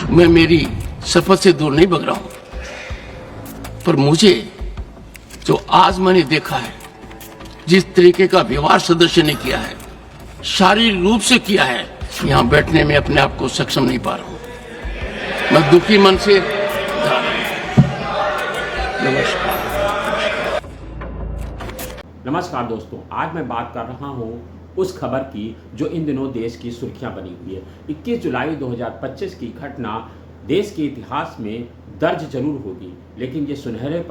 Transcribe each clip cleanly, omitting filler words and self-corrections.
मैं मेरी शपथ से दूर नहीं भग रहा हूं, पर मुझे जो आज मैंने देखा है, जिस तरीके का व्यवहार सदस्य ने किया है, शारीरिक रूप से किया है, यहां बैठने में अपने आप को सक्षम नहीं पा रहा हूं। मैं दुखी मन से नमस्कार दोस्तों, आज मैं बात कर रहा हूं उस खबर की जो इन दिनों देश की सुर्खियां बनी हुई है। 21 जुलाई 2025 की घटना देश के इतिहास में दर्ज जरूर होगी, लेकिन ये सुनहरे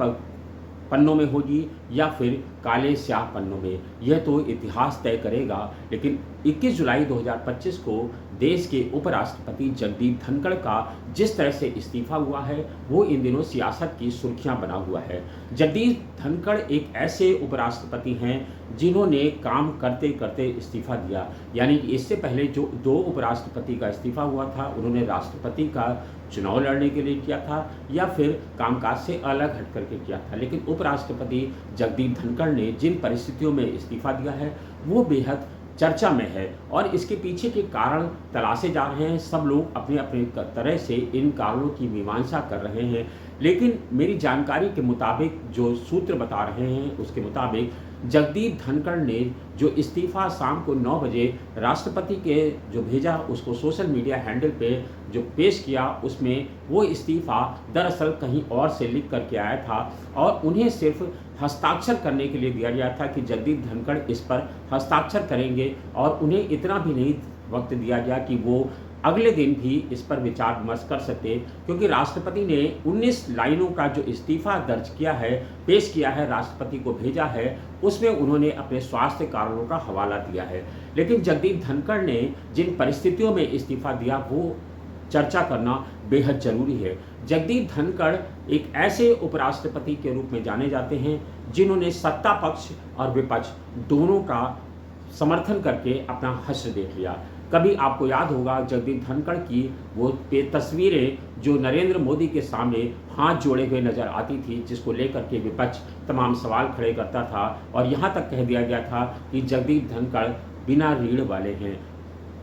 पन्नों में होगी या फिर काले स्याह पन्नों में, यह तो इतिहास तय करेगा। लेकिन 21 जुलाई 2025 को देश के उपराष्ट्रपति जगदीप धनखड़ का जिस तरह से इस्तीफा हुआ है, वो इन दिनों सियासत की सुर्खियां बना हुआ है। जगदीप धनखड़ एक ऐसे उपराष्ट्रपति हैं जिन्होंने काम करते करते इस्तीफा दिया। यानी कि इससे पहले जो दो उपराष्ट्रपति का इस्तीफा हुआ था, उन्होंने राष्ट्रपति का चुनाव लड़ने के लिए किया था या फिर कामकाज से अलग हट करके किया था। लेकिन उपराष्ट्रपति जगदीप धनखड़ ने जिन परिस्थितियों में इस्तीफा दिया है, वो बेहद चर्चा में है और इसके पीछे के कारण तलाशे जा रहे हैं। सब लोग अपने अपने तरह से इन कारणों की मीमांसा कर रहे हैं, लेकिन मेरी जानकारी के मुताबिक, जो सूत्र बता रहे हैं उसके मुताबिक, जगदीप धनखड़ ने जो इस्तीफा शाम को 9 बजे राष्ट्रपति के जो भेजा, उसको सोशल मीडिया हैंडल पे जो पेश किया, उसमें वो इस्तीफा दरअसल कहीं और से लिख करके आया था और उन्हें सिर्फ हस्ताक्षर करने के लिए दिया गया था कि जगदीप धनखड़ इस पर हस्ताक्षर करेंगे, और उन्हें इतना भी नहीं वक्त दिया गया कि वो अगले दिन भी इस पर विचार विमर्श कर सकते, क्योंकि राष्ट्रपति ने 19 लाइनों का जो इस्तीफा दर्ज किया है, पेश किया है, राष्ट्रपति को भेजा है, उसमें उन्होंने अपने स्वास्थ्य कारणों का हवाला दिया है। लेकिन जगदीप धनखड़ ने जिन परिस्थितियों में इस्तीफा दिया, वो चर्चा करना बेहद जरूरी है। जगदीप धनखड़ एक ऐसे उपराष्ट्रपति के रूप में जाने जाते हैं जिन्होंने सत्ता पक्ष और विपक्ष दोनों का समर्थन करके अपना हश्र देख लिया। कभी आपको याद होगा जगदीप धनखड़ की वो तस्वीरें जो नरेंद्र मोदी के सामने हाथ जोड़े हुए नजर आती थी, जिसको लेकर के विपक्ष तमाम सवाल खड़े करता था और यहाँ तक कह दिया गया था कि जगदीप धनखड़ बिना रीढ़ वाले हैं।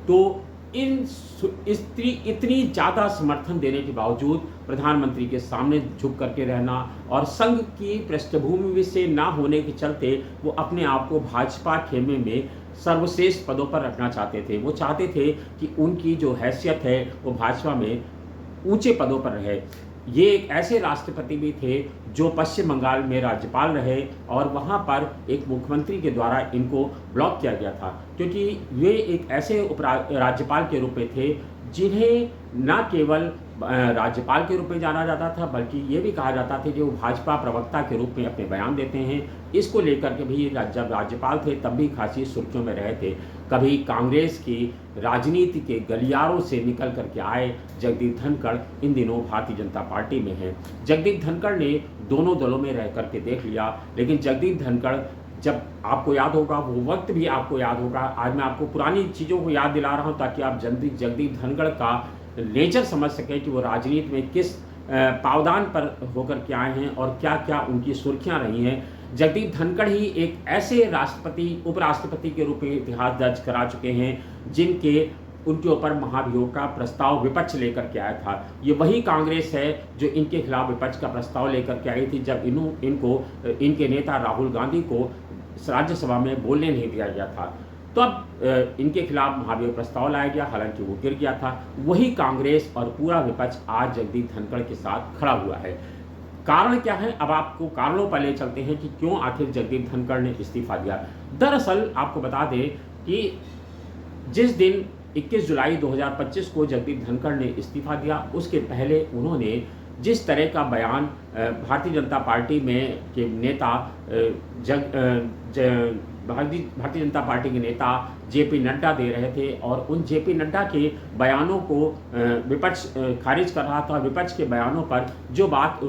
तो इतनी ज़्यादा समर्थन देने के बावजूद प्रधानमंत्री के सामने झुक करके रहना और संघ की पृष्ठभूमि से ना होने के चलते वो अपने आप को भाजपा खेमे में सर्वश्रेष्ठ पदों पर रखना चाहते थे। वो चाहते थे कि उनकी जो हैसियत है वो भाजपा में ऊंचे पदों पर रहे। ये एक ऐसे राष्ट्रपति भी थे जो पश्चिम बंगाल में राज्यपाल रहे और वहाँ पर एक मुख्यमंत्री के द्वारा इनको ब्लॉक किया गया था, क्योंकि वे एक ऐसे राज्यपाल के रूप में थे जिन्हें न केवल राज्यपाल के रूप में जाना जाता था, बल्कि ये भी कहा जाता था कि वो भाजपा प्रवक्ता के रूप में अपने बयान देते हैं। इसको लेकर के भी जब राज्यपाल थे तब भी खासी सुर्खियों में रहे थे। कभी कांग्रेस की राजनीति के गलियारों से निकल करके आए जगदीप धनखड़ इन दिनों भारतीय जनता पार्टी में हैं। जगदीप धनखड़ ने दोनों दलों में रह करके देख लिया, लेकिन जगदीप धनखड़, जब आपको याद होगा वो वक्त भी आपको याद होगा, आज मैं आपको पुरानी चीज़ों को याद दिला रहा हूँ ताकि आप जगदीप धनखड़ का नेचर समझ सकें कि वो राजनीति में किस पावदान पर होकर के आए हैं और क्या क्या उनकी सुर्खियां रही हैं। जगदीप धनखड़ ही एक ऐसे उपराष्ट्रपति के रूप में इतिहास दर्ज करा चुके हैं जिनके उनके ऊपर महाभियोग का प्रस्ताव विपक्ष लेकर के आया था। ये वही कांग्रेस है जो इनके खिलाफ विपक्ष का प्रस्ताव लेकर के आई थी जब इनके नेता राहुल गांधी को राज्यसभा में बोलने नहीं दिया गया था। तो अब इनके खिलाफ महाभियोग प्रस्ताव लाया गया, हालांकि वो गिर गया था। वही कांग्रेस और पूरा विपक्ष आज जगदीप धनखड़ के साथ खड़ा हुआ है। कारण क्या है? अब आपको कारणों पर ले चलते हैं कि क्यों आखिर जगदीप धनखड़ ने इस्तीफा दिया। दरअसल आपको बता दें कि जिस दिन 21 जुलाई 2025 को जगदीप धनखड़ ने इस्तीफा दिया, उसके पहले उन्होंने जिस तरह का बयान भारतीय जनता पार्टी में के नेता भारतीय जनता पार्टी के नेता जेपी नड्डा दे रहे थे, और उन जेपी नड्डा के बयानों को विपक्ष खारिज कर रहा था। विपक्ष के बयानों पर जो बात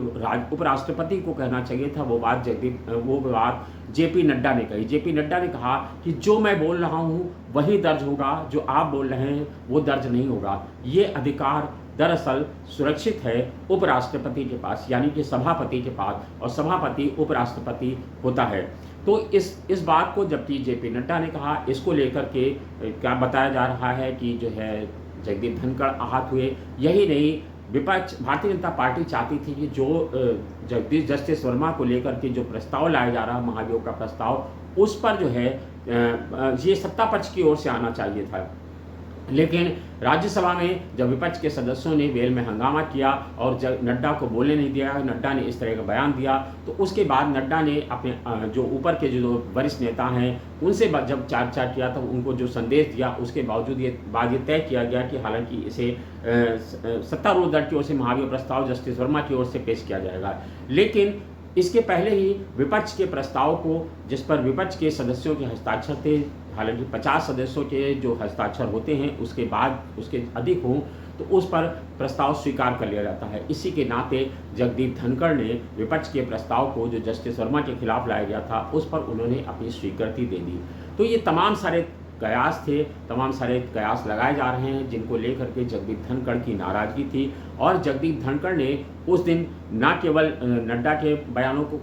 उपराष्ट्रपति को कहना चाहिए था, वो बात जेपी नड्डा ने कही। जेपी नड्डा ने कहा कि जो मैं बोल रहा हूँ वही दर्ज होगा, जो आप बोल रहे हैं वो दर्ज नहीं होगा। ये अधिकार दरअसल सुरक्षित है उपराष्ट्रपति के पास, यानी कि सभापति के पास, और सभापति उपराष्ट्रपति होता है। तो इस बात को जबकि जेपी नड्डा ने कहा, इसको लेकर के क्या बताया जा रहा है कि जो है जगदीप धनखड़ आहत हुए। यही नहीं, विपक्ष भारतीय जनता पार्टी चाहती थी कि जो जगदीश जस्टिस वर्मा को लेकर के जो प्रस्ताव लाया जा रहा महाभियोग का प्रस्ताव, उस पर जो है ये सत्ता पक्ष की ओर से आना चाहिए था। लेकिन राज्यसभा में जब विपक्ष के सदस्यों ने वेल में हंगामा किया और जब नड्डा को बोलने नहीं दिया, नड्डा ने इस तरह का बयान दिया, तो उसके बाद नड्डा ने अपने जो ऊपर के जो वरिष्ठ नेता हैं उनसे जब चर्चा किया तो उनको जो संदेश दिया, उसके बावजूद ये तय किया गया कि हालांकि इसे सत्तारूढ़ दल की ओर से महाभियोग प्रस्ताव जस्टिस वर्मा की ओर से पेश किया जाएगा। लेकिन इसके पहले ही विपक्ष के प्रस्ताव को, जिस पर विपक्ष के सदस्यों के हस्ताक्षर थे, हालांकि 50 सदस्यों के जो हस्ताक्षर होते हैं उसके बाद उसके अधिक हों तो उस पर प्रस्ताव स्वीकार कर लिया जाता है। इसी के नाते जगदीप धनखड़ ने विपक्ष के प्रस्ताव को जो जस्टिस वर्मा के खिलाफ लाया गया था उस पर उन्होंने अपनी स्वीकृति दे दी। तो ये तमाम सारे कयास थे, तमाम सारे कयास लगाए जा रहे हैं जिनको लेकर के जगदीप धनखड़ की नाराजगी थी। और जगदीप धनखड़ ने उस दिन न केवल नड्डा के बयानों को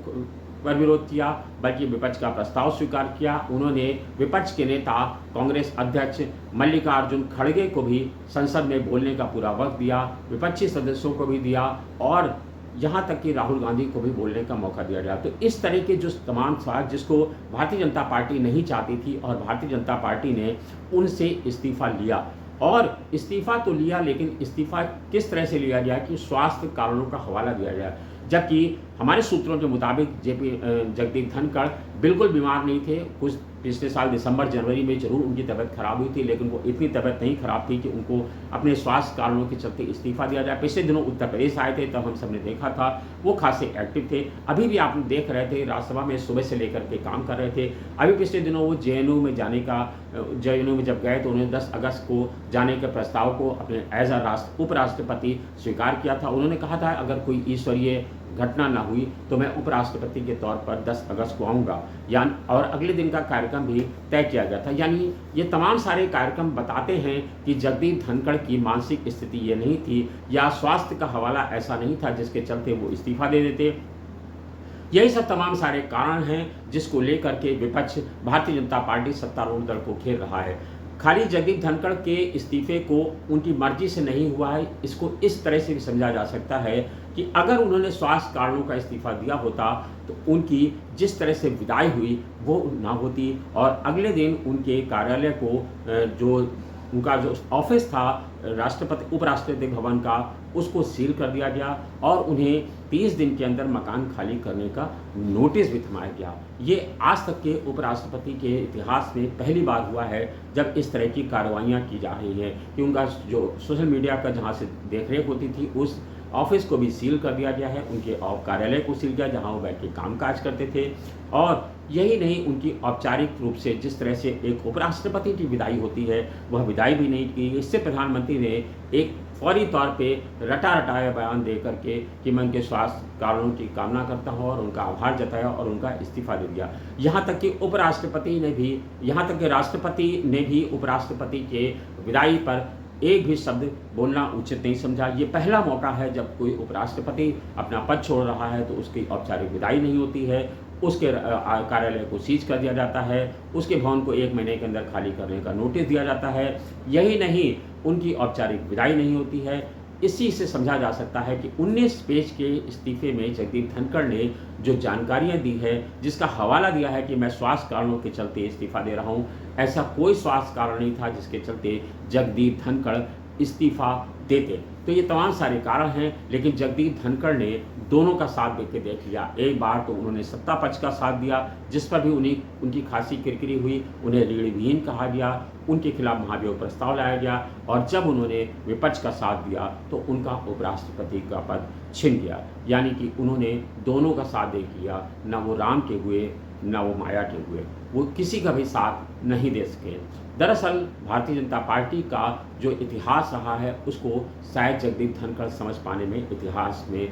पर विरोध किया बल्कि विपक्ष का प्रस्ताव स्वीकार किया। उन्होंने विपक्ष के नेता कांग्रेस अध्यक्ष मल्लिकार्जुन खड़गे को भी संसद में बोलने का पूरा वक्त दिया, विपक्षी सदस्यों को भी दिया और यहाँ तक कि राहुल गांधी को भी बोलने का मौका दिया गया। तो इस तरह के जो तमाम सवाल जिसको भारतीय जनता पार्टी नहीं चाहती थी और भारतीय जनता पार्टी ने उनसे इस्तीफा लिया। और इस्तीफा तो लिया, लेकिन इस्तीफा किस तरह से लिया गया कि स्वास्थ्य कारणों का हवाला दिया गया, जबकि हमारे सूत्रों के मुताबिक जगदीप धनखड़ बिल्कुल बीमार नहीं थे। कुछ पिछले साल दिसंबर जनवरी में जरूर उनकी तबीयत खराब हुई थी, लेकिन वो इतनी तबीयत नहीं खराब थी कि उनको अपने स्वास्थ्य कारणों के चलते इस्तीफा दिया जाए। पिछले दिनों उत्तर प्रदेश आए थे, तब हम सब ने देखा था वो खासे एक्टिव थे। अभी भी आप देख रहे थे राज्यसभा में सुबह से लेकर के काम कर रहे थे। अभी पिछले दिनों वो JNU में जाने का, JNU में जब गए तो उन्होंने 10 अगस्त को जाने के प्रस्ताव को अपने एज अ उपराष्ट्रपति स्वीकार किया था। उन्होंने कहा था अगर कोई ईश्वरीय घटना ना हुई तो मैं उपराष्ट्रपति के तौर पर 10 अगस्त को आऊँगा, यानी और अगले दिन का कार्यक्रम भी तय किया गया था। यानी ये तमाम सारे कार्यक्रम बताते हैं कि जगदीप धनखड़ की मानसिक स्थिति ये नहीं थी या स्वास्थ्य का हवाला ऐसा नहीं था जिसके चलते वो इस्तीफा दे देते। यही सब तमाम सारे कारण हैं जिसको लेकर के विपक्ष भारतीय जनता पार्टी सत्तारूढ़ दल को घेर रहा है। खाली जगदीप धनखड़ के इस्तीफे को उनकी मर्जी से नहीं हुआ है, इसको इस तरह से भी समझा जा सकता है कि अगर उन्होंने स्वास्थ्य कारणों का इस्तीफा दिया होता तो उनकी जिस तरह से विदाई हुई वो ना होती और अगले दिन उनके कार्यालय को जो उनका जो ऑफिस था राष्ट्रपति उपराष्ट्रपति भवन का उसको सील कर दिया गया और उन्हें 30 दिन के अंदर मकान खाली करने का नोटिस भी थमाया गया। ये आज तक के उपराष्ट्रपति के इतिहास में पहली बार हुआ है जब इस तरह की कार्रवाइयाँ की जा रही हैं कि उनका जो सोशल मीडिया का जहाँ से देखरेख होती थी उस ऑफिस को भी सील कर दिया गया है, उनके कार्यालय को सील किया जहां वो बैठ के कामकाज करते थे। और यही नहीं, उनकी औपचारिक रूप से जिस तरह से एक उपराष्ट्रपति की विदाई होती है वह विदाई भी नहीं की। इससे प्रधानमंत्री ने एक फौरी तौर पे रटाया बयान दे करके कि मैं उनके स्वास्थ्य कारणों की कामना करता हूं और उनका आभार जताया और उनका इस्तीफा दे दिया। यहाँ तक कि उपराष्ट्रपति ने भी, यहाँ तक कि राष्ट्रपति ने भी उपराष्ट्रपति के विदाई पर एक भी शब्द बोलना उचित नहीं समझा। ये पहला मौका है जब कोई उपराष्ट्रपति अपना पद छोड़ रहा है तो उसकी औपचारिक विदाई नहीं होती है, उसके कार्यालय को सीज कर दिया जाता है, उसके भवन को 1 महीने के अंदर खाली करने का नोटिस दिया जाता है। यही नहीं, उनकी औपचारिक विदाई नहीं होती है। इसी से समझा जा सकता है कि 19 पेज के इस्तीफे में जगदीप धनखड़ ने जो जानकारियां दी है, जिसका हवाला दिया है कि मैं स्वास्थ्य कारणों के चलते इस्तीफा दे रहा हूं, ऐसा कोई स्वास्थ्य कारण नहीं था जिसके चलते जगदीप धनखड़ इस्तीफा देते। तो ये तमाम सारे कारण हैं, लेकिन जगदीप धनखड़ ने दोनों का साथ देके देख लिया। एक बार तो उन्होंने सत्ता पक्ष का साथ दिया जिस पर भी उनकी खासी किरकिरी हुई, उन्हें ऋणविहीन कहा गया, उनके खिलाफ महाभियोग प्रस्ताव लाया गया और जब उन्होंने विपक्ष का साथ दिया तो उनका उपराष्ट्रपति का पद छिन गया। यानी कि उन्होंने दोनों का साथ देख लिया, न वो राम के हुए न वो माया के हुए, वो किसी का भी साथ नहीं दे सके। दरअसल भारतीय जनता पार्टी का जो इतिहास रहा है उसको शायद जगदीप धनखड़ समझ पाने में इतिहास में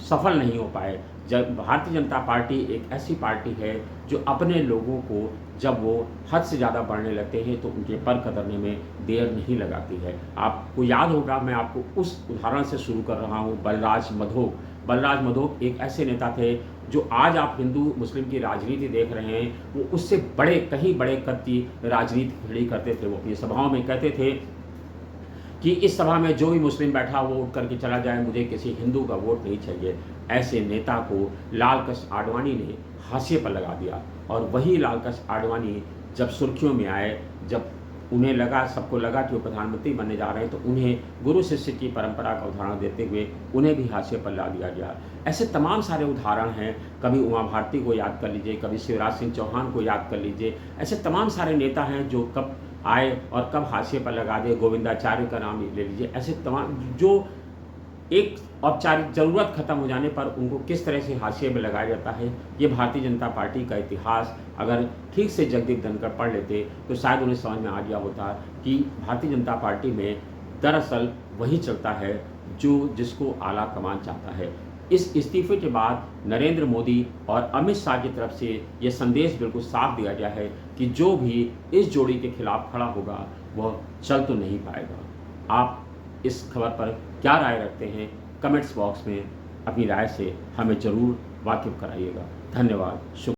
सफल नहीं हो पाए। जब भारतीय जनता पार्टी एक ऐसी पार्टी है जो अपने लोगों को जब वो हद से ज़्यादा बढ़ने लगते हैं तो उनके पर कतरने में देर नहीं लगाती है। आपको याद होगा, मैं आपको उस उदाहरण से शुरू कर रहा हूँ, बलराज मधोक एक ऐसे नेता थे जो आज आप हिंदू मुस्लिम की राजनीति देख रहे हैं, वो उससे कहीं बड़े कद की राजनीति खड़ी करते थे। वो अपनी सभाओं में कहते थे कि इस सभा में जो भी मुस्लिम बैठा वो उठ करके चला जाए, मुझे किसी हिंदू का वोट नहीं चाहिए। ऐसे नेता को लालकृष्ण आडवाणी ने हाशिए पर लगा दिया। और वही लालकृष्ण आडवाणी जब सुर्खियों में आए, जब उन्हें लगा, सबको लगा कि वो प्रधानमंत्री बनने जा रहे हैं, तो उन्हें गुरु शिष्य की परंपरा का उदाहरण देते हुए उन्हें भी हाशिए पर ला दिया गया। ऐसे तमाम सारे उदाहरण हैं। कभी उमा भारती को याद कर लीजिए, कभी शिवराज सिंह चौहान को याद कर लीजिए। ऐसे तमाम सारे नेता हैं जो कब आए और कब हाशिए पर लगा दिए। गोविंदाचार्य का नाम ले लीजिए। ऐसे तमाम जो एक औपचारिक ज़रूरत खत्म हो जाने पर उनको किस तरह से हाशिए में लगाया जाता है, ये भारतीय जनता पार्टी का इतिहास अगर ठीक से जगदीप धनखड़ पढ़ लेते तो शायद उन्हें समझ में आ गया होता कि भारतीय जनता पार्टी में दरअसल वही चलता है जो जिसको आला कमान चाहता है। इस इस्तीफे के बाद नरेंद्र मोदी और अमित शाह की तरफ से ये संदेश बिल्कुल साफ दिया गया है कि जो भी इस जोड़ी के खिलाफ खड़ा होगा वह चल तो नहीं पाएगा। आप इस खबर पर क्या राय रखते हैं? कमेंट्स बॉक्स में अपनी राय से हमें ज़रूर वाकिफ कराइएगा। धन्यवाद। शुक्रिया।